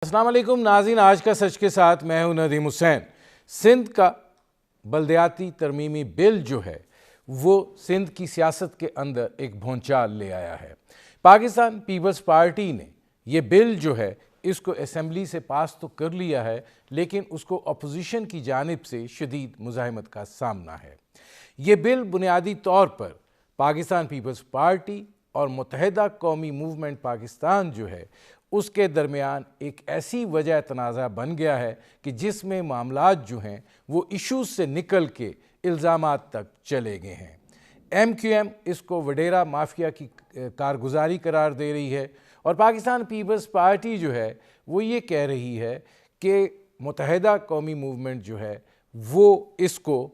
السلام علیکم ناظرین، آج کا سچ کے ساتھ میں ہوں ندیم حسین۔ سندھ کا بلدیاتی ترمیمی بل جو ہے وہ سندھ کی سیاست کے اندر ایک بھونچال لے آیا ہے۔ پاکستان پیپلز پارٹی نے یہ بل جو ہے اس کو اسمبلی سے پاس تو کر لیا ہے، لیکن اس کو اپوزیشن کی جانب سے شدید مزاحمت کا سامنا ہے۔ یہ بل بنیادی طور پر پاکستان پیپلز پارٹی اور متحدہ قومی موومنٹ پاکستان جو ہے اس کے درمیان ایک ایسی وجہ تنازع بن گیا ہے کہ جس میں معاملات جو ہیں وہ ایشوز سے نکل کے الزامات تک چلے گئے ہیں۔ ایم کیو ایم اس کو وڈیرا مافیا کی کارگزاری قرار دے رہی ہے، اور پاکستان پیپلز پارٹی جو ہے وہ یہ کہہ رہی ہے کہ متحدہ قومی موومنٹ جو ہے وہ اس کو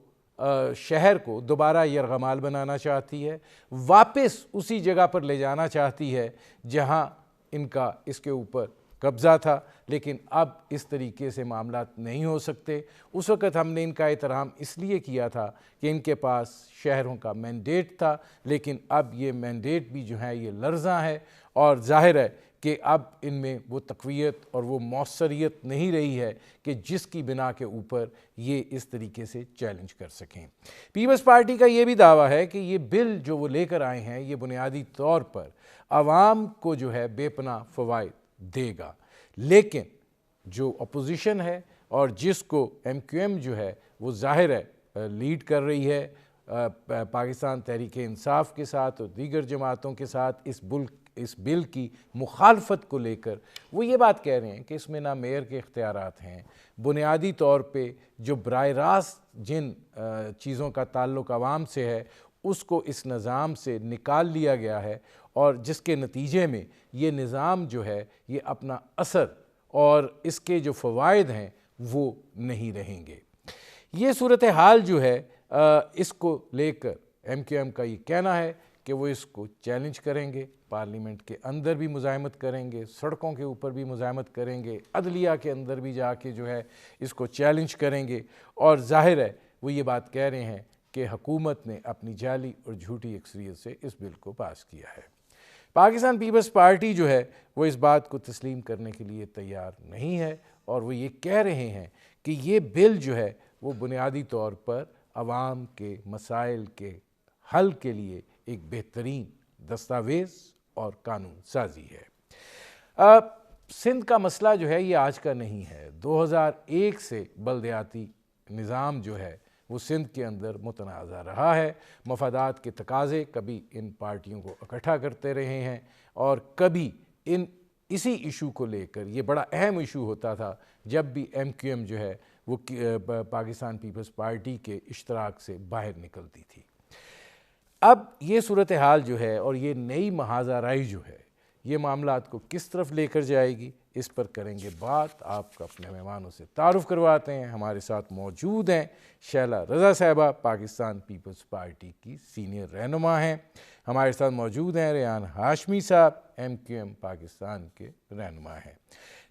شہر کو دوبارہ یرغمال بنانا چاہتی ہے، واپس اسی جگہ پر لے جانا چاہتی ہے جہاں ان کا اس کے اوپر قبضہ تھا، لیکن اب اس طریقے سے معاملات نہیں ہو سکتے۔ اس وقت ہم نے ان کا احترام اس لیے کیا تھا کہ ان کے پاس شہروں کا مینڈیٹ تھا، لیکن اب یہ مینڈیٹ بھی جو ہے یہ لرزاں ہے، اور ظاہر ہے کہ اب ان میں وہ تقویت اور وہ موثریت نہیں رہی ہے کہ جس کی بنا کے اوپر یہ اس طریقے سے چیلنج کر سکیں۔ پیپلز پارٹی کا یہ بھی دعویٰ ہے کہ یہ بل جو وہ لے کر آئے ہیں یہ بنیادی طور پر عوام کو جو ہے بے پناہ فوائد دے گا، لیکن جو اپوزیشن ہے اور جس کو ایم کیو ایم جو ہے وہ ظاہر ہے لیڈ کر رہی ہے پاکستان تحریک انصاف کے ساتھ اور دیگر جماعتوں کے ساتھ اس بل کی مخالفت کو لے کر، وہ یہ بات کہہ رہے ہیں کہ اس میں نہ میئر کے اختیارات ہیں، بنیادی طور پہ جو براہ راست جن چیزوں کا تعلق عوام سے ہے اس کو اس نظام سے نکال لیا گیا ہے، اور جس کے نتیجے میں یہ نظام جو ہے یہ اپنا اثر اور اس کے جو فوائد ہیں وہ نہیں رہیں گے۔ یہ صورتحال جو ہے اس کو لے کر ایم کیو ایم کا یہ کہنا ہے کہ وہ اس کو چیلنج کریں گے، پارلیمنٹ کے اندر بھی مزاحمت کریں گے، سڑکوں کے اوپر بھی مزاحمت کریں گے، عدلیہ کے اندر بھی جا کے جو ہے اس کو چیلنج کریں گے، اور ظاہر ہے وہ یہ بات کہہ رہے ہیں کہ حکومت نے اپنی جعلی اور جھوٹی اکثریت سے اس بل کو پاس کیا ہے۔ پاکستان پیپلز پارٹی جو ہے وہ اس بات کو تسلیم کرنے کے لیے تیار نہیں ہے، اور وہ یہ کہہ رہے ہیں کہ یہ بل جو ہے وہ بنیادی طور پر عوام کے مسائل کے حل کے لیے ایک بہترین دستاویز اور قانون سازی ہے۔ سندھ کا مسئلہ جو ہے یہ آج کا نہیں ہے، 2001 سے بلدیاتی نظام جو ہے وہ سندھ کے اندر متنازع رہا ہے۔ مفادات کے تقاضے کبھی ان پارٹیوں کو اکٹھا کرتے رہے ہیں، اور کبھی اسی ایشو کو لے کر یہ بڑا اہم ایشو ہوتا تھا جب بھی ایم کیو ایم جو ہے وہ پاکستان پیپلز پارٹی کے اشتراک سے باہر نکلتی تھی۔ اب یہ صورتحال جو ہے اور یہ نئی محاذ آرائی جو ہے یہ معاملات کو کس طرف لے کر جائے گی، اس پر کریں گے بات۔ آپ کو اپنے مہمانوں سے تعارف کرواتے ہیں۔ ہمارے ساتھ موجود ہیں شیلا رضا صاحبہ، پاکستان پیپلز پارٹی کی سینئر رہنما ہیں۔ ہمارے ساتھ موجود ہیں ریحان ہاشمی صاحب، ایم کیو ایم پاکستان کے رہنما ہیں۔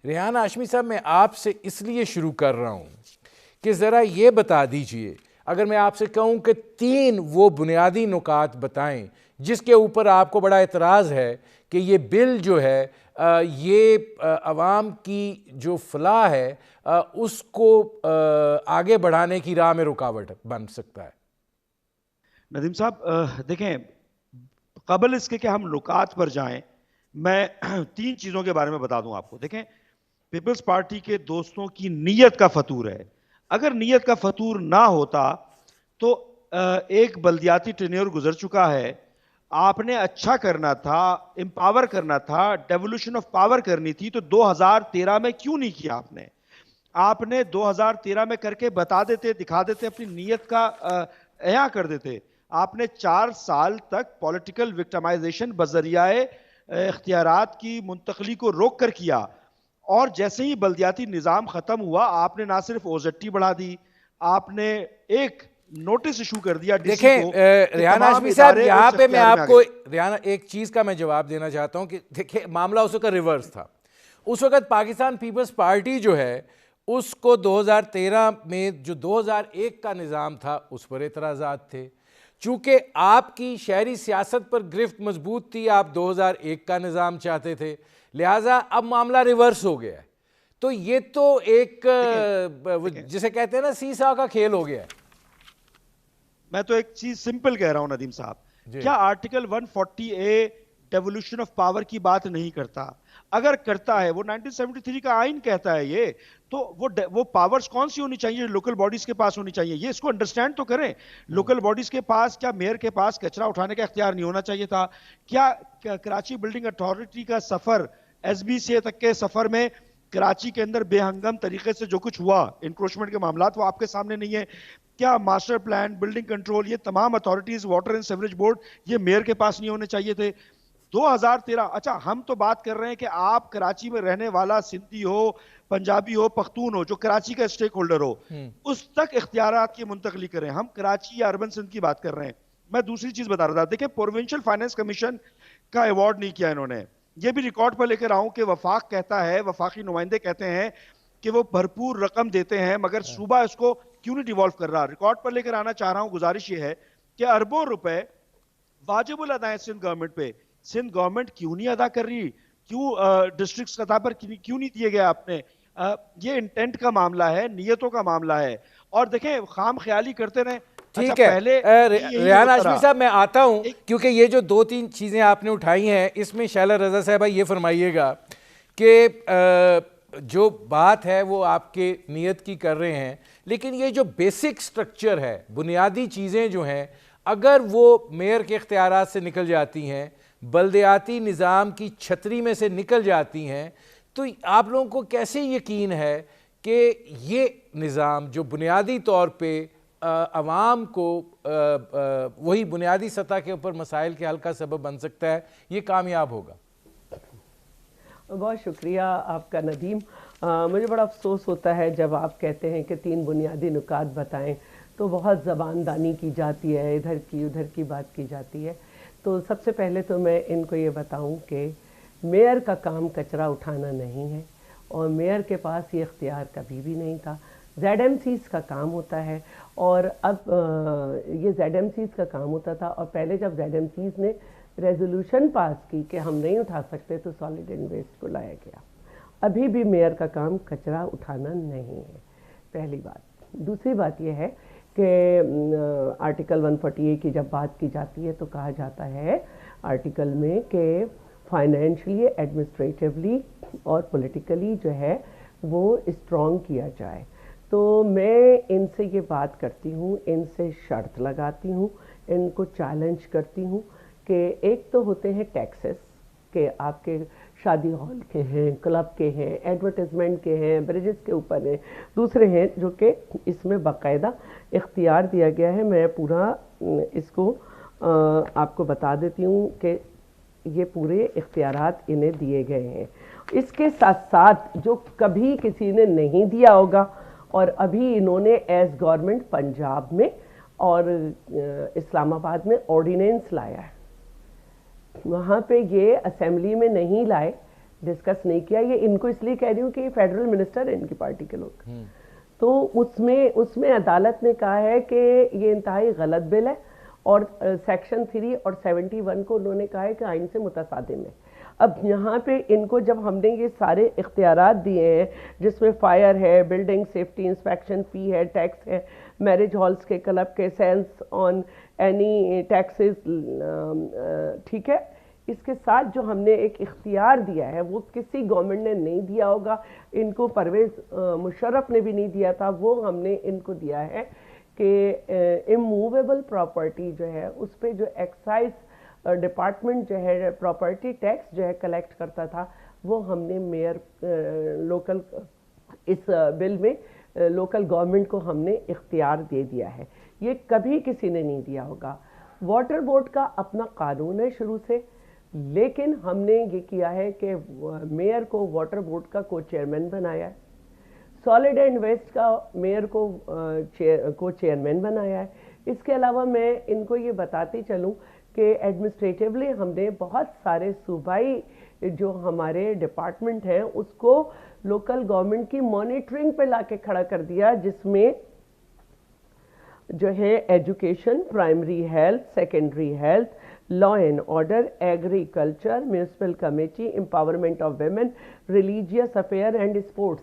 ریحان ہاشمی صاحب، میں آپ سے اس لیے شروع کر رہا ہوں کہ ذرا یہ بتا دیجئے، اگر میں آپ سے کہوں کہ 3 وہ بنیادی نکات بتائیں جس کے اوپر آپ کو بڑا اعتراض ہے کہ یہ بل جو ہے یہ عوام کی جو فلاح ہے اس کو آگے بڑھانے کی راہ میں رکاوٹ بن سکتا ہے۔ ندیم صاحب دیکھیں، قبل اس کے کہ ہم نکات پر جائیں، میں 3 چیزوں کے بارے میں بتا دوں آپ کو۔ دیکھیں، پیپلز پارٹی کے دوستوں کی نیت کا فطور ہے۔ اگر نیت کا فطور نہ ہوتا تو ایک بلدیاتی ٹینیور گزر چکا ہے، آپ نے اچھا کرنا تھا، امپاور کرنا تھا، ڈیولوشن آف پاور کرنی تھی، تو 2013 میں کیوں نہیں کیا آپ نے 2013 میں کر کے بتا دیتے، دکھا دیتے، اپنی نیت کا اعادہ کر دیتے۔ آپ نے 4 سال تک پولیٹیکل وکٹمائزیشن بذریعہ اختیارات کی منتقلی کو روک کر کیا، اور جیسے ہی بلدیاتی نظام ختم ہوا آپ نے نہ صرف اوزٹی بڑھا دی، آپ نے ایک نوٹس ایشو کر دیا ڈی سی کو۔ ریحان ہاشمی صاحب، یہاں پہ میں آپ کو ایک چیز کا میں جواب دینا چاہتا ہوں کہ دیکھیں معاملہ اس وقت ریورس تھا۔ اس وقت پاکستان پیپلز پارٹی جو ہے اس کو 2013 میں جو 2001 کا نظام تھا اس پر اعتراضات تھے، چونکہ آپ کی شہری سیاست پر گرفت مضبوط تھی، آپ 2001 کا نظام چاہتے تھے، لہٰذا اب معاملہ ریورس ہو گیا ہے۔ تو یہ تو ایک جسے کہتے ہیں نا سیسا کا کھیل ہو گیا ہے. میں تو ایک چیز سمپل کہہ رہا ہوں ندیم صاحب, کیا article 140A devolution of power کی بات نہیں کرتا؟ اگر کرتا ہے, وہ 1973 کا آئین کہتا ہے یہ, تو وہ پاورز کون سی ہونی چاہیے؟ لوکل باڈیز کے پاس ہونی چاہیے. یہ اس کو انڈرسٹینڈ تو کریں. لوکل باڈیز کے پاس, کیا میئر کے پاس کچرا اٹھانے کا اختیار نہیں ہونا چاہیے تھا؟ کیا کراچی بلڈنگ اتھارٹی کا سفر, ایس بی سی تک کے سفر میں کراچی کے اندر بے ہنگم طریقے سے جو کچھ ہوا انکروچمنٹ کے معاملات, وہ آپ کے سامنے نہیں ہے؟ کیا ماسٹر پلان, بلڈنگ کنٹرول, یہ تمام authorities, water and sewerage board, یہ میئر کے پاس نہیں ہونے چاہیے تھے؟ 2013, اچھا ہم تو بات کر رہے ہیں کہ آپ کراچی میں رہنے والا سندھی ہو, پنجابی ہو, پختون ہو, جو کراچی کا اسٹیک ہولڈر ہو, اس تک اختیارات کی منتقلی کریں. ہم کراچی یا اربن سندھ کی بات کر رہے ہیں. میں دوسری چیز بتا رہا تھا, دیکھیں پروونشل فائنانس کمیشن کا ایوارڈ نہیں کیا انہوں نے. یہ بھی ریکارڈ پر لے کر آؤں کہ وفاق کہتا ہے, وفاقی نمائندے کہتے ہیں کہ وہ بھرپور رقم دیتے ہیں, مگر صوبہ اس کو کیوں نہیں ڈیوالو کر رہا. ریکارڈ پر لے کر آنا چاہ رہا ہوں, گزارش یہ ہے کہ اربوں روپے واجب الادا ہے سندھ گورنمنٹ پہ. سندھ گورنمنٹ کیوں نہیں ادا کر رہی؟ کیوں ڈسٹرکٹ سطح پر کیوں نہیں دیے گیا آپ نے؟ یہ انٹینٹ کا معاملہ ہے, نیتوں کا معاملہ ہے. اور دیکھیں خام خیالی کرتے رہیں. ٹھیک ہے ریحان ہاشمی صاحب, میں آتا ہوں, کیونکہ یہ جو 2-3 چیزیں آپ نے اٹھائی ہیں, اس میں شیلا رضا صاحبہ یہ فرمائیے گا کہ جو بات ہے وہ آپ کے نیت کی کر رہے ہیں, لیکن یہ جو بیسک سٹرکچر ہے, بنیادی چیزیں جو ہیں, اگر وہ میئر کے اختیارات سے نکل جاتی ہیں, بلدیاتی نظام کی چھتری میں سے نکل جاتی ہیں, تو آپ لوگوں کو کیسے یقین ہے کہ یہ نظام جو بنیادی طور پہ عوام کو وہی بنیادی سطح کے اوپر مسائل کے حل کا سبب بن سکتا ہے, یہ کامیاب ہوگا؟ بہت شکریہ آپ کا ندیم. مجھے بڑا افسوس ہوتا ہے جب آپ کہتے ہیں کہ 3 بنیادی نکات بتائیں تو بہت زبان دانی کی جاتی ہے, ادھر کی ادھر کی بات کی جاتی ہے. تو سب سے پہلے تو میں ان کو یہ بتاؤں کہ میئر کا کام کچرا اٹھانا نہیں ہے, اور میئر کے پاس یہ اختیار کبھی بھی نہیں تھا. زیڈ ایم سیز کا کام ہوتا ہے, اور اب یہ زیڈ ایم سیز کا کام ہوتا تھا, اور پہلے جب زیڈ ایم سیز نے ریزولوشن پاس کی کہ ہم نہیں اٹھا سکتے تو سالڈ اینڈ ویسٹ کو لایا گیا. ابھی بھی میئر کا کام کچرا اٹھانا نہیں ہے, پہلی بات. دوسری بات یہ ہے کہ آرٹیکل 140A کی جب بات کی جاتی ہے تو کہا جاتا ہے آرٹیکل میں کہ فائنینشلی, ایڈمنسٹریٹیولی اور پولیٹیکلی جو ہے وہ اسٹرانگ کیا جائے. تو میں ان سے یہ بات کرتی ہوں, ان سے شرط لگاتی ہوں, ان کو چیلنج کرتی ہوں کہ ایک تو ہوتے ہیں ٹیکسز کہ آپ کے شادی ہال کے ہیں, کلب کے ہیں, ایڈورٹیزمنٹ کے ہیں, بریجز کے اوپر ہیں. دوسرے ہیں جو کہ اس میں باقاعدہ اختیار دیا گیا ہے. میں پورا اس کو آپ کو بتا دیتی ہوں کہ یہ پورے اختیارات انہیں دیے گئے ہیں. اس کے ساتھ ساتھ جو کبھی کسی نے نہیں دیا ہوگا, اور ابھی انہوں نے ایز گورنمنٹ پنجاب میں اور اسلام آباد میں آرڈیننس لایا ہے, وہاں پہ یہ اسمبلی میں نہیں لائے, ڈسکس نہیں کیا. یہ ان کو اس لیے کہہ رہی ہوں کہ یہ فیڈرل منسٹر ہے ان کی پارٹی کے لوگ. تو اس میں عدالت نے کہا ہے کہ یہ انتہائی غلط بل ہے, اور سیکشن 3 اور 71 کو انہوں نے کہا ہے کہ آئین سے متصادم ہے. اب یہاں پہ ان کو جب ہم نے یہ سارے اختیارات دیے ہیں, جس میں فائر ہے, بلڈنگ سیفٹی انسپیکشن فی ہے, ٹیکس ہے, میرج ہالز کے, کلب کے, سیلز آن اینی ٹیکسز, ٹھیک ہے, اس کے ساتھ جو ہم نے ایک اختیار دیا ہے وہ کسی گورنمنٹ نے نہیں دیا ہوگا. ان کو پرویز مشرف نے بھی نہیں دیا تھا, وہ ہم نے ان کو دیا ہے کہ اموویبل پراپرٹی جو ہے اس پہ جو ایکسائز ڈپارٹمنٹ جو ہے پراپرٹی ٹیکس جو ہے کلیکٹ کرتا تھا, وہ ہم نے میئر لوکل اس بل میں لوکل گورنمنٹ کو ہم نے اختیار دے دیا ہے. یہ کبھی کسی نے نہیں دیا ہوگا. واٹر بورڈ کا اپنا قانون ہے شروع سے, لیکن ہم نے یہ کیا ہے کہ میئر کو واٹر بورڈ کا کو چیئرمین بنایا ہے, سالڈ اینڈ ویسٹ کا میئر کو چیئرمین بنایا ہے. اس کے علاوہ میں ان کو یہ بتاتی چلوں کہ ایڈمنسٹریٹیولی ہم نے بہت سارے صوبائی جو ہمارے ڈپارٹمنٹ ہیں اس کو لوکل گورنمنٹ کی مانیٹرنگ پہ لا کے کھڑا کر دیا, جس میں جو ہے education, primary health, secondary health, law and order, agriculture, municipal committee, empowerment of women, religious affair and sports,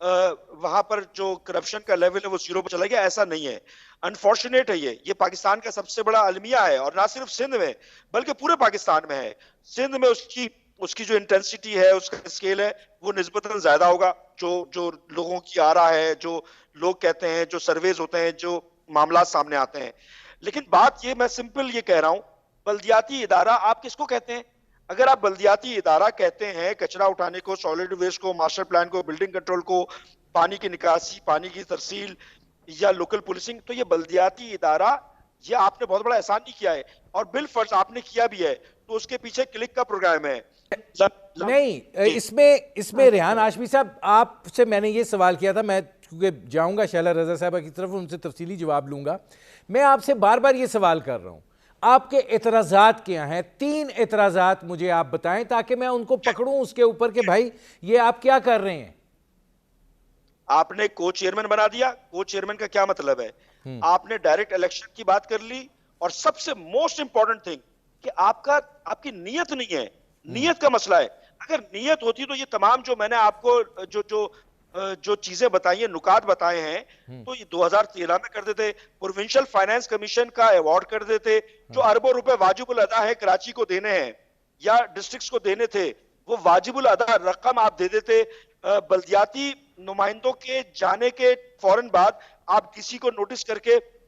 وہاں پر جو کرپشن کا لیول ہے وہ 0 پر چلا گیا، ایسا نہیں ہے. انفارچونیٹ ہے یہ پاکستان کا سب سے بڑا المیہ ہے، اور نہ صرف سندھ میں بلکہ پورے پاکستان میں ہے. سندھ میں اس کی جو انٹینسٹی ہے، اس کا اسکیل ہے، وہ نسبتاً زیادہ ہوگا. جو لوگوں کی آ رہا ہے، جو لوگ کہتے ہیں، جو سرویز ہوتے ہیں، جو معاملات سامنے آتے ہیں. لیکن بات یہ، میں سمپل یہ کہہ رہا ہوں، بلدیاتی ادارہ آپ کس کو کہتے ہیں؟ اگر آپ بلدیاتی ادارہ کہتے ہیں کچرا اٹھانے کو، سالڈ ویسٹ کو، ماسٹر پلان کو، بلڈنگ کنٹرول کو، پانی کی نکاسی، پانی کی ترسیل یا لوکل پولیسنگ، تو یہ بلدیاتی ادارہ، یہ آپ نے بہت بڑا احسان نہیں کیا ہے، اور بالفرض آپ نے کیا بھی ہے تو اس کے پیچھے کلک کا پروگرام ہے. نہیں، اس میں ریحان ہاشمی صاحب، آپ سے میں نے یہ سوال کیا تھا، میں کیونکہ جاؤں گا شیلا رضا صاحبہ کی طرف، ان سے تفصیلی جواب لوں گا. میں آپ سے بار بار یہ سوال کر رہا ہوں، آپ کے اعتراضات کیا ہیں؟ 3 اعتراضات مجھے آپ بتائیں تاکہ میں ان کو پکڑوں اس کے اوپر کہ بھائی یہ آپ کیا کر رہے ہیں. آپ نے کو چیئرمین بنا دیا. کو چیئرمین کا کیا مطلب ہے؟ آپ نے ڈائریکٹ الیکشن کی بات کر لی، اور سب سے موسٹ امپورٹنٹ تھنگ کہ آپ کی نیت نہیں ہے. نیت کا مسئلہ ہے. اگر نیت ہوتی تو یہ تمام جو میں نے آپ کو جو چیزیں بتائی ہیں، نکات بتائے ہیں، تو یہ 2013 میں کر دیتے. پروونشل فائنانس کمیشن کا ایوارڈ کر دیتے. جو اربوں روپے واجب الادا ہے کراچی کو دینے ہیں یا ڈسٹرکٹس کو دینے تھے، وہ واجب الادا رقم آپ دے دیتے. بلدیاتی نمائندوں کے جانے کے فوراً بعد آپ کسی کو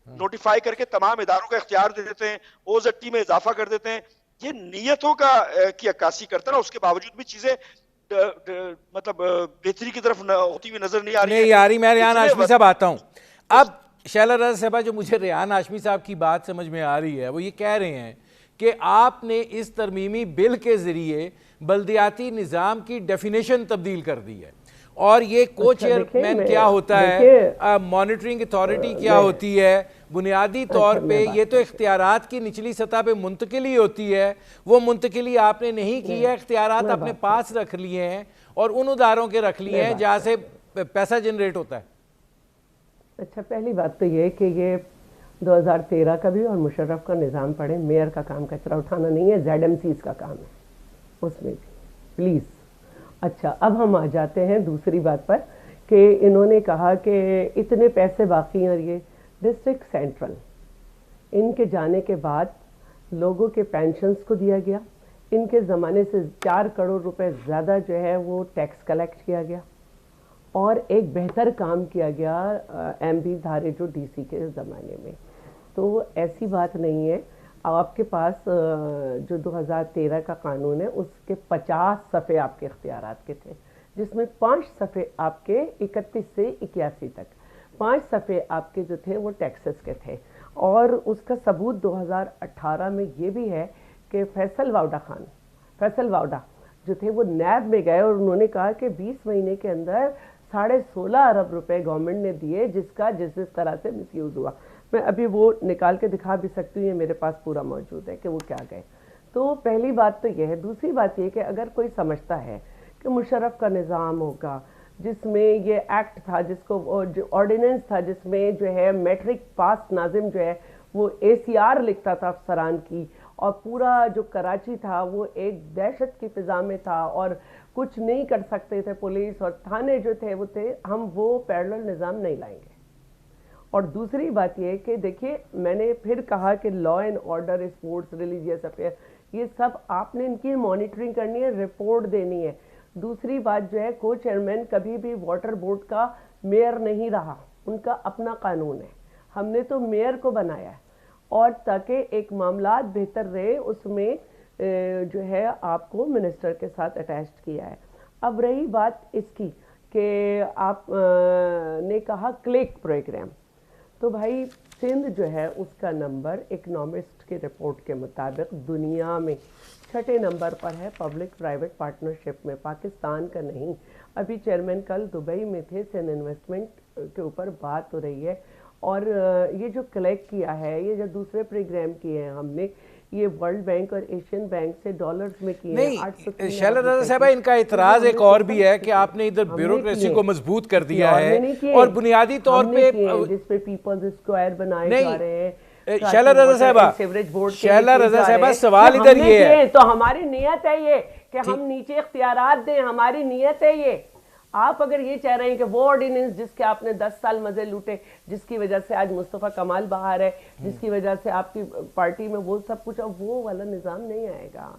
نوٹیفائی کر کے تمام اداروں کا اختیار دے دیتے ہیں، اوزٹی میں اضافہ کر دیتے ہیں. یہ نیتوں کی عکاسی کرتا ہے نا، اس کے باوجود بھی چیزیں مطلب بہتری کی طرف ہوتی ہوئی نظر نہیں آ رہی ہے. نہیں یاری، میں ریحان ہاشمی صاحب آتا ہوں. اب شیلا رضا صاحبہ، جو مجھے ریحان ہاشمی صاحب کی بات سمجھ میں آ رہی ہے، وہ یہ کہہ رہے ہیں کہ آپ نے اس ترمیمی بل کے ذریعے بلدیاتی نظام کی ڈیفینیشن تبدیل کر دی ہے، اور یہ کو چیئرمین کیا ہوتا ہے، مانیٹرنگ اتھارٹی کیا ہوتی ہے. بنیادی طور پہ یہ تو اختیارات کی نچلی سطح پہ منتقلی ہوتی ہے، وہ منتقلی آپ نے نہیں کی ہے. اختیارات اپنے پاس رکھ لیے ہیں اور ان اداروں کے رکھ لیے ہیں جہاں سے پیسہ جنریٹ ہوتا ہے. اچھا، پہلی بات تو یہ کہ یہ 2013 کا بھی اور مشرف کا نظام پڑھیں. میئر کا کام کچرا اٹھانا نہیں ہے، ZMCs کا کام ہے اس میں بھی، پلیز. اچھا، اب ہم آ جاتے ہیں دوسری بات پر کہ انہوں نے کہا کہ اتنے پیسے باقی ہیں، اور یہ ڈسٹرکٹ سینٹرل، ان کے جانے کے بعد لوگوں کے پینشنز کو دیا گیا. ان کے زمانے سے 4 کروڑ روپے زیادہ جو ہے وہ ٹیکس کلیکٹ کیا گیا، اور ایک بہتر کام کیا گیا MP دھارے جو DC کے زمانے میں. تو ایسی بات نہیں ہے. آپ کے پاس جو 2013 کا قانون ہے، اس کے 50 صفحے آپ کے اختیارات کے تھے، جس میں 5 صفحے آپ کے 31 سے 81 تک، 5 صفحے آپ کے جو تھے وہ ٹیکسز کے تھے. اور اس کا ثبوت 2018 میں یہ بھی ہے کہ فیصل واؤڈا جو تھے وہ نیب میں گئے، اور انہوں نے کہا کہ 20 مہینے کے اندر 16.5 ارب روپے گورنمنٹ نے دیے، جس طرح سے مس یوز ہوا. میں ابھی وہ نکال کے دکھا بھی سکتی ہوں، یہ میرے پاس پورا موجود ہے کہ وہ کیا گئے. تو پہلی بات تو یہ ہے. دوسری بات یہ کہ اگر کوئی سمجھتا ہے کہ مشرف کا نظام ہوگا جس میں یہ ایکٹ تھا، جس کو جو آرڈیننس تھا، جس میں جو ہے میٹرک پاس ناظم جو ہے وہ ACR لکھتا تھا افسران کی، اور پورا جو کراچی تھا وہ ایک دہشت کی فضا میں تھا اور کچھ نہیں کر سکتے تھے پولیس اور تھانے جو تھے وہ تھے، ہم وہ پیرلل نظام نہیں لائیں گے. اور دوسری بات یہ کہ دیکھیے، میں نے پھر کہا کہ law and order, sports, religious affair, یہ سب آپ نے ان کی مانیٹرنگ کرنی ہے، رپورٹ دینی ہے. دوسری بات جو ہے، کو چیئرمین کبھی بھی واٹر بورڈ کا میئر نہیں رہا، ان کا اپنا قانون ہے. ہم نے تو میئر کو بنایا ہے، اور تاکہ ایک معاملات بہتر رہے اس میں جو ہے آپ کو منسٹر کے ساتھ اٹیچڈ کیا ہے. اب رہی بات اس کی کہ آپ نے کہا کلک پروگرام، تو بھائی سندھ جو ہے اس کا نمبر اکنامسٹ کی رپورٹ کے مطابق دنیا میں 6 نمبر پر ہے پبلک پرائیویٹ پارٹنرشپ میں، پاکستان کا نہیں. ابھی چیئرمین کل دبئی میں تھے، سندھ انویسٹمنٹ کے اوپر بات ہو رہی ہے. اور یہ جو کلیکٹ کیا ہے، یہ جو دوسرے پروگرام کیے ہیں ہم نے، یہ ورلڈ بینک اور ایشین بینک سے ڈالرز میں کیے ہیں. نہیں شیلا رضا صاحبہ، ان کا اعتراض ایک اور بھی ہے کہ آپ نے ادھر بیوروکریسی کو مضبوط کر دیا ہے، اور بنیادی طور پہ جس پہ پیپلز اسکوائر بنائے جا رہے ہیں. شیلا رضا صاحبہ سوال ادھر یہ ہے، تو ہماری نیت ہے یہ کہ ہم نیچے اختیارات دیں، ہماری نیت ہے یہ. آپ اگر یہ چاہ رہے ہیں کہ وہ آرڈیننس جس کے آپ نے 10 سال مزے لوٹے، جس کی وجہ سے آج مصطفیٰ کمال باہر ہے، جس کی وجہ سے آپ کی پارٹی میں وہ سب کچھ، وہ والا نظام نہیں آئے گا.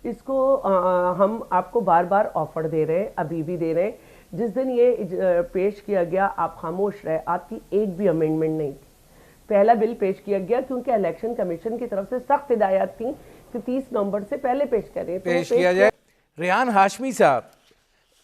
اس کو ہم آپ کو بار بار آفر دے رہے ہیں، ابھی بھی دے رہے ہیں. جس دن یہ پیش کیا گیا آپ خاموش رہے، آپ کی ایک بھی امینڈمنٹ نہیں تھی. پہلا بل پیش کیا گیا کیونکہ الیکشن کمیشن کی طرف سے سخت ہدایات تھیں کہ 30 نومبر سے پہلے پیش کریں. پیش کیا جائے. ریحان ہاشمی صاحب،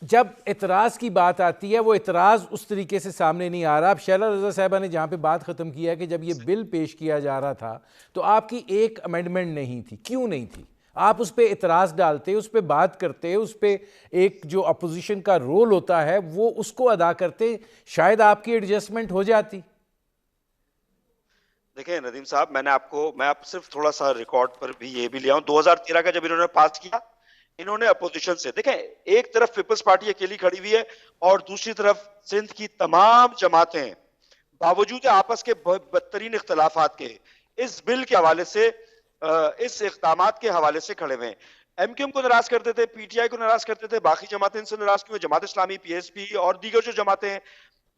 جب اعتراض کی بات آتی ہے وہ اعتراض اس طریقے سے سامنے نہیں آ رہا. اب شیلا رضا صاحبہ نے جہاں پہ بات ختم کیا ہے کہ جب یہ بل پیش کیا جا رہا تھا تو آپ کی ایک امینڈمنٹ نہیں تھی. کیوں نہیں تھی؟ آپ اس پہ اعتراض ڈالتے، اس پہ بات کرتے، اس پہ ایک جو اپوزیشن کا رول ہوتا ہے وہ اس کو ادا کرتے، شاید آپ کی ایڈجسٹمنٹ ہو جاتی. دیکھیں ندیم صاحب، میں آپ صرف تھوڑا سا ریکارڈ پر بھی یہ بھی لیا ہوں. 2013 کا جب انہوں نے پاس کیا، انہوں نے اپوزیشن سے، دیکھیں ایک طرف پیپلز پارٹی اکیلی کھڑی ہوئی ہے اور دوسری طرف سندھ کی تمام جماعتیں باوجود آپس کے بدترین اختلافات کے اس بل کے حوالے سے، اس اقدامات کے حوالے سے کھڑے ہوئے ہیں. ایم کیو ایم کو ناراض کرتے تھے، پی ٹی آئی کو ناراض کرتے تھے، باقی جماعتیں ان سے ناراض کیوں ہیں، Jamaat Islami, P S P اور دیگر جو جماعتیں ہیں.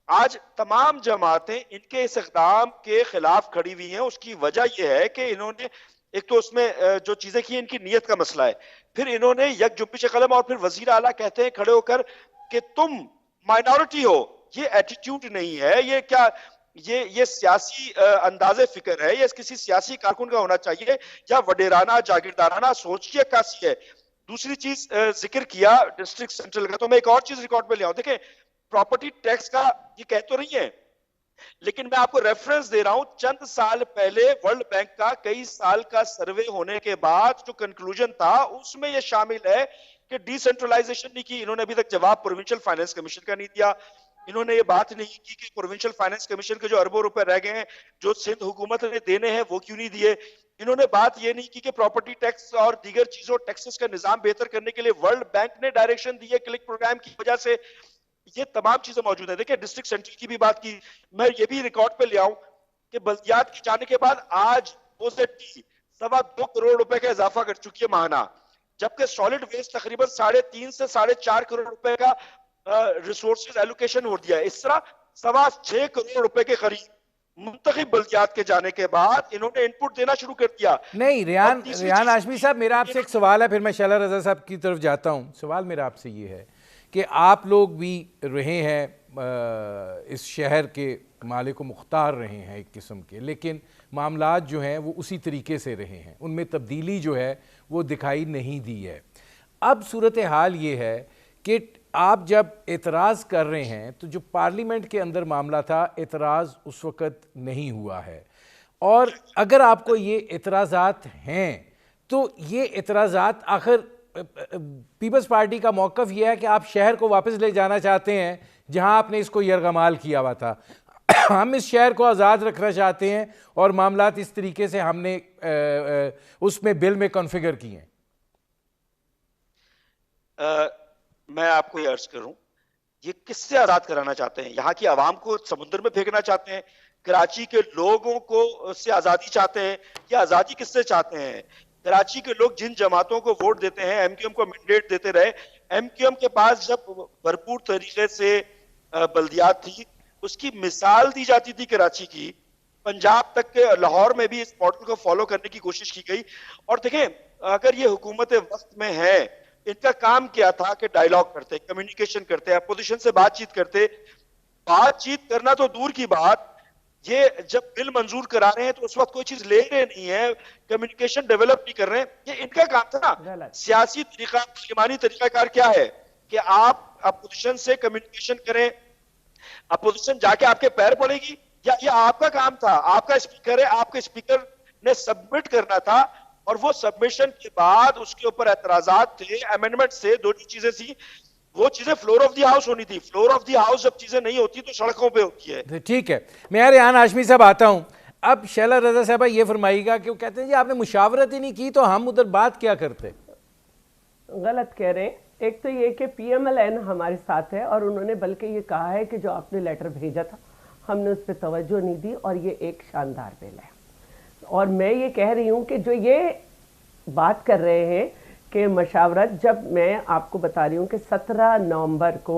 آج تمام جماعتیں ان کے اس اقدام کے خلاف کھڑی ہوئی ہیں. اس کی وجہ یہ ہے کہ انہوں نے ایک تو اس میں جو چیزیں کی ان کی نیت کا مسئلہ ہے، پھر انہوں نے یک جنبش قلم اور پھر وزیر اعلیٰ کہتے ہیں کھڑے ہو کر کہ تم مائنورٹی ہو. یہ ایٹیٹیوڈ نہیں ہے، یہ کیا یہ سیاسی انداز فکر ہے، یہ کسی سیاسی کارکن کا ہونا چاہیے یا وڈیرانہ جاگیردارانہ سوچ کی عکاسی ہے. دوسری چیز ذکر کیا ڈسٹرکٹ سینٹرل کا، تو میں ایک اور چیز ریکارڈ پہ لے آؤں. دیکھیں پراپرٹی ٹیکس کا یہ کہہ تو نہیں ہے، لیکن میں آپ کو ریفرنس دے رہا ہوں. چند سال پہلے ورلڈ بینک کا کئی سال کا سروے ہونے کے بعد جو کنکلوژن تھا اس میں یہ شامل ہے کہ ڈی سینٹرلائزیشن نہیں کی. انہوں نے ابھی تک جواب پروونشل فائنانس کمیشن کا نہیں دیا. انہوں نے یہ بات نہیں کی کہ پروونشل فائنانس کمیشن کے جو اربوں روپے رہ گئے ہیں جو سندھ حکومت نے دینے ہیں وہ کیوں نہیں دیے. انہوں نے بات یہ نہیں کی کہ پراپرٹی ٹیکس اور دیگر چیزوں ٹیکسز کا نظام بہتر کرنے کے لیے ورلڈ بینک نے ڈائریکشن دی ہے کلک پروگرام کی وجہ سے. یہ تمام چیزیں موجود ہیں. دیکھیں ڈسٹرکٹ سینٹرل کی بھی بات کی، میں یہ بھی ریکارڈ پہ لے آؤں کہ بلدیات کے جانے کے بعد آج OZT 2.25 کروڑ روپے کا اضافہ کر چکی ہے ماہانہ، جبکہ سالڈ ویسٹ تقریباً 3.5 سے 4.5 کروڑ روپے کا ریسورسز ایلوکیشن ہو دیا ہے. اس طرح 6.25 کروڑ روپے کے قریب منتخب بلدیات کے جانے کے بعد انہوں نے انپٹ دینا شروع کر دیا. نہیں ریحان ہاشمی صاحب، میرا آپ سے ایک سوال ہے، پھر میں شیلا رضا صاحب کی طرف جاتا ہوں. سوال میرا آپ سے یہ ہے کہ آپ لوگ بھی رہے ہیں اس شہر کے مالک و مختار رہے ہیں ایک قسم کے، لیکن معاملات جو ہیں وہ اسی طریقے سے رہے ہیں، ان میں تبدیلی جو ہے وہ دکھائی نہیں دی ہے. اب صورتحال یہ ہے کہ آپ جب اعتراض کر رہے ہیں تو جو پارلیمنٹ کے اندر معاملہ تھا اعتراض اس وقت نہیں ہوا ہے، اور اگر آپ کو یہ اعتراضات ہیں تو یہ اعتراضات آخر پیپلز پارٹی کا موقف یہ ہے کہ آپ شہر کو واپس لے جانا چاہتے ہیں جہاں آپ نے اس کو یرغمال کیا ہوا تھا. ہم اس شہر کو آزاد رکھنا چاہتے ہیں اور معاملات اس طریقے سے ہم نے اس میں بل میں کنفیگر کیے ہیں. میں آپ کو یہ عرض کروں، یہ کس سے آزاد کرانا چاہتے ہیں؟ یہاں کی عوام کو سمندر میں پھینکنا چاہتے ہیں؟ کراچی کے لوگوں کو سے آزادی چاہتے ہیں یا آزادی کس سے چاہتے ہیں؟ کراچی کے لوگ جن جماعتوں کو ووٹ دیتے ہیں، ایم کیو ایم کو مینڈیٹ دیتے رہے. ایم کیو ایم کے پاس جب بھرپور طریقے سے بلدیات تھی، اس کی مثال دی جاتی تھی کراچی کی. پنجاب تک کے لاہور میں بھی اس ماڈل کو فالو کرنے کی کوشش کی گئی. اور دیکھیں اگر یہ حکومت وقت میں ہے، ان کا کام کیا تھا کہ ڈائیلاگ کرتے، کمیونیکیشن کرتے، اپوزیشن سے بات چیت کرتے. بات چیت کرنا تو دور کی بات، یہ جب بل منظور کرا رہے ہیں تو اس وقت کوئی چیز لے رہے نہیں ہے، کمیونیکیشن ڈیولپ نہیں کر رہے ہیں. یہ ان کا کام تھا نا. سیاسی طریقہ، پارلیمانی طریقہ کار کیا ہے کہ آپ اپوزیشن سے کمیونیکیشن کریں، اپوزیشن جا کے آپ کے پیر پڑے گی، یا یہ آپ کا کام تھا؟ آپ کا اسپیکر ہے، آپ کے اسپیکر نے سبمٹ کرنا تھا، اور وہ سبمیشن کے بعد اس کے اوپر اعتراضات تھے، امینڈمنٹ سے دو چیزیں تھی. وہ چیزیں فلور آف دی ہاؤس ہونی تھی. فلور آف دی ہاؤس جب چیزیں نہیں ہوتی تو سڑکوں پہ ہوتی ہے. ٹھیک ہے، میں ریحان ہاشمی صاحب آتا ہوں. اب شیلا رضا صاحبہ یہ فرمائیے گا کہ وہ کہتے ہیں جی آپ نے مشاورت ہی نہیں کی تو ہم ادھر بات کیا کرتے. غلط کہہ رہے ہیں. ایک تو یہ کہ پی ایم ایل این ہمارے ساتھ ہے، اور انہوں نے بلکہ یہ کہا ہے کہ جو آپ نے لیٹر بھیجا تھا ہم نے اس پہ توجہ نہیں دی، اور یہ ایک شاندار بل ہے. اور میں یہ کہہ رہی ہوں کہ جو یہ بات کر رہے ہیں کہ مشاورت، جب میں آپ کو بتا رہی ہوں کہ 17 نومبر کو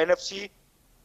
NFC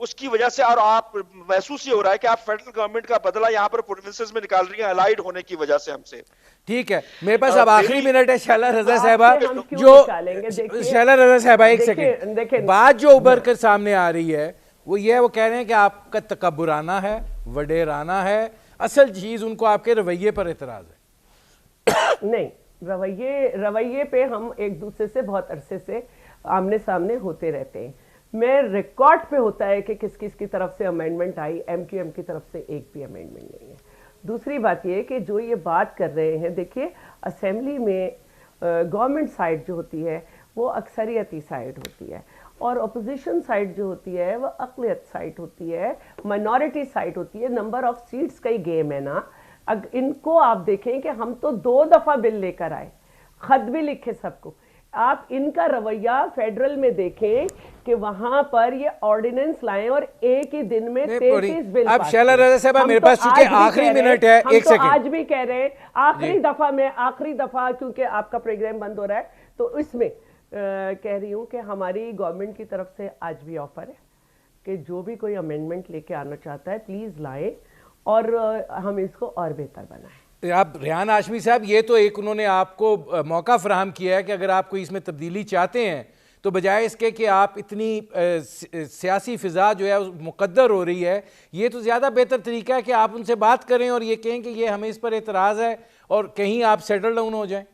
اس کی وجہ سے، اور آپ محسوس یہ ہو رہا ہے کہ آپ فیڈرل گورنمنٹ کا بدلہ یہاں پر پروونسز میں نکال رہی ہیں الائیڈ ہونے کی وجہ سے ہم سے. ٹھیک ہے، میرے پاس اب آخری منٹ ہے. شیلہ رضا صاحبہ، ہم کیوں جو نکالیں گے؟ دیکھیے، شیلہ رضا صاحبہ ایک دیکھیں، سیکنڈ، بات جو ابھر کر سامنے آ رہی ہے وہ یہ ہے، وہ کہہ رہے ہیں کہ آپ کا تکبرانہ ہے، وڈیرانہ ہے. اصل چیز ان کو آپ کے رویے پر اعتراض ہے. نہیں، رویے پہ ہم ایک دوسرے سے بہت عرصے سے آمنے سامنے ہوتے رہتے ہیں. میں ریکارڈ پہ ہوتا ہے کہ کس کس کی طرف سے امینڈمنٹ آئی، ایم کیو ایم کی طرف سے ایک بھی امینڈمنٹ نہیں ہے. دوسری بات یہ کہ جو یہ بات کر رہے ہیں، دیکھیے اسمبلی میں گورنمنٹ سائڈ جو ہوتی ہے وہ اکثریتی سائڈ ہوتی ہے، اور اپوزیشن سائڈ جو ہوتی ہے وہ اقلیت سائڈ ہوتی ہے، مائنورٹی سائڈ ہوتی ہے. نمبر آف سیٹس کا ہی گیم ہے نا. ان کو آپ دیکھیں کہ ہم تو 2 دفعہ بل لے کر آئے، خط بھی لکھے سب کو. آپ ان کا رویہ فیڈرل میں دیکھیں کہ وہاں پر یہ آرڈیننس لائیں اور ایک ہی دن میں 33 بل اب شیلہ رضا صاحبہ میرے پاس چونکہ آخری منٹ ہے، ایک ہم تو سیکنڈ آج بھی کہہ رہے ہیں آخری دفعہ کیونکہ آپ کا پروگرام بند ہو رہا ہے تو اس میں کہہ رہی ہوں کہ ہماری گورنمنٹ کی طرف سے آج بھی آفر ہے کہ جو بھی کوئی امینڈمنٹ لے کے آنا چاہتا ہے پلیز لائیں اور ہم اس کو اور بہتر بنائیں. اب ریحان ہاشمی صاحب، یہ تو ایک انہوں نے آپ کو موقع فراہم کیا ہے کہ اگر آپ کوئی اس میں تبدیلی چاہتے ہیں تو بجائے اس کے کہ آپ اتنی سیاسی فضا جو ہے مقدر ہو رہی ہے، یہ تو زیادہ بہتر طریقہ ہے کہ آپ ان سے بات کریں اور یہ کہیں کہ یہ ہمیں اس پر اعتراض ہے اور کہیں آپ سیٹل ڈاؤن ہو جائیں.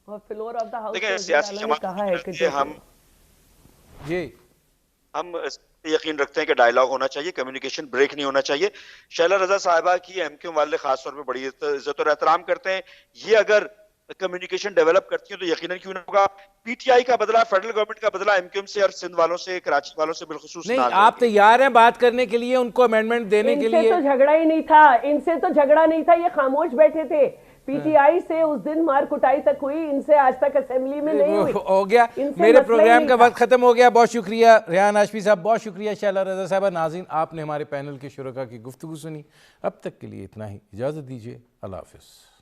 اور فلور آف دا ہاؤس دیکھیں سیاسی جماعت کہا ہے کہ ہم یقین رکھتے ہیں کہ ڈائیلاگ ہونا چاہیے، کمیونیکیشن بریک نہیں ہونا چاہیے. شیلہ رضا صاحبہ کی ایم کیو والے خاص طور پہ بڑی عزت اور احترام کرتے ہیں. یہ اگر کمیونیکیشن ڈیولپ کرتی ہیں تو یقیناً کیوں نہ ہوگا. پی ٹی آئی کا بدلہ، فیڈرل گورنمنٹ کا بدلہ ایم کیو ایم سے اور سندھ والوں سے، کراچی والوں سے بالخصوص نہیں، آپ تیار ہیں بات کرنے کے لیے، ان کو امینڈمنٹ دینے کے لیے؟ ان سے تو جھگڑا ہی نہیں تھا، یہ خاموش بیٹھے تھے. پی ٹی آئی سے اس دن مار کٹائی تک ہوئی، ان سے آج تک اسمبلی میں نہیں ہوئی. ہو گیا. میرے پروگرام کا وقت ختم ہو گیا. بہت شکریہ ریحان ہاشمی صاحب، بہت شکریہ شیلہ رضا صاحبہ. ناظرین، آپ نے ہمارے پینل کے شرکاء کی گفتگو سنی. اب تک کے لیے اتنا ہی، اجازت دیجیے. اللہ حافظ.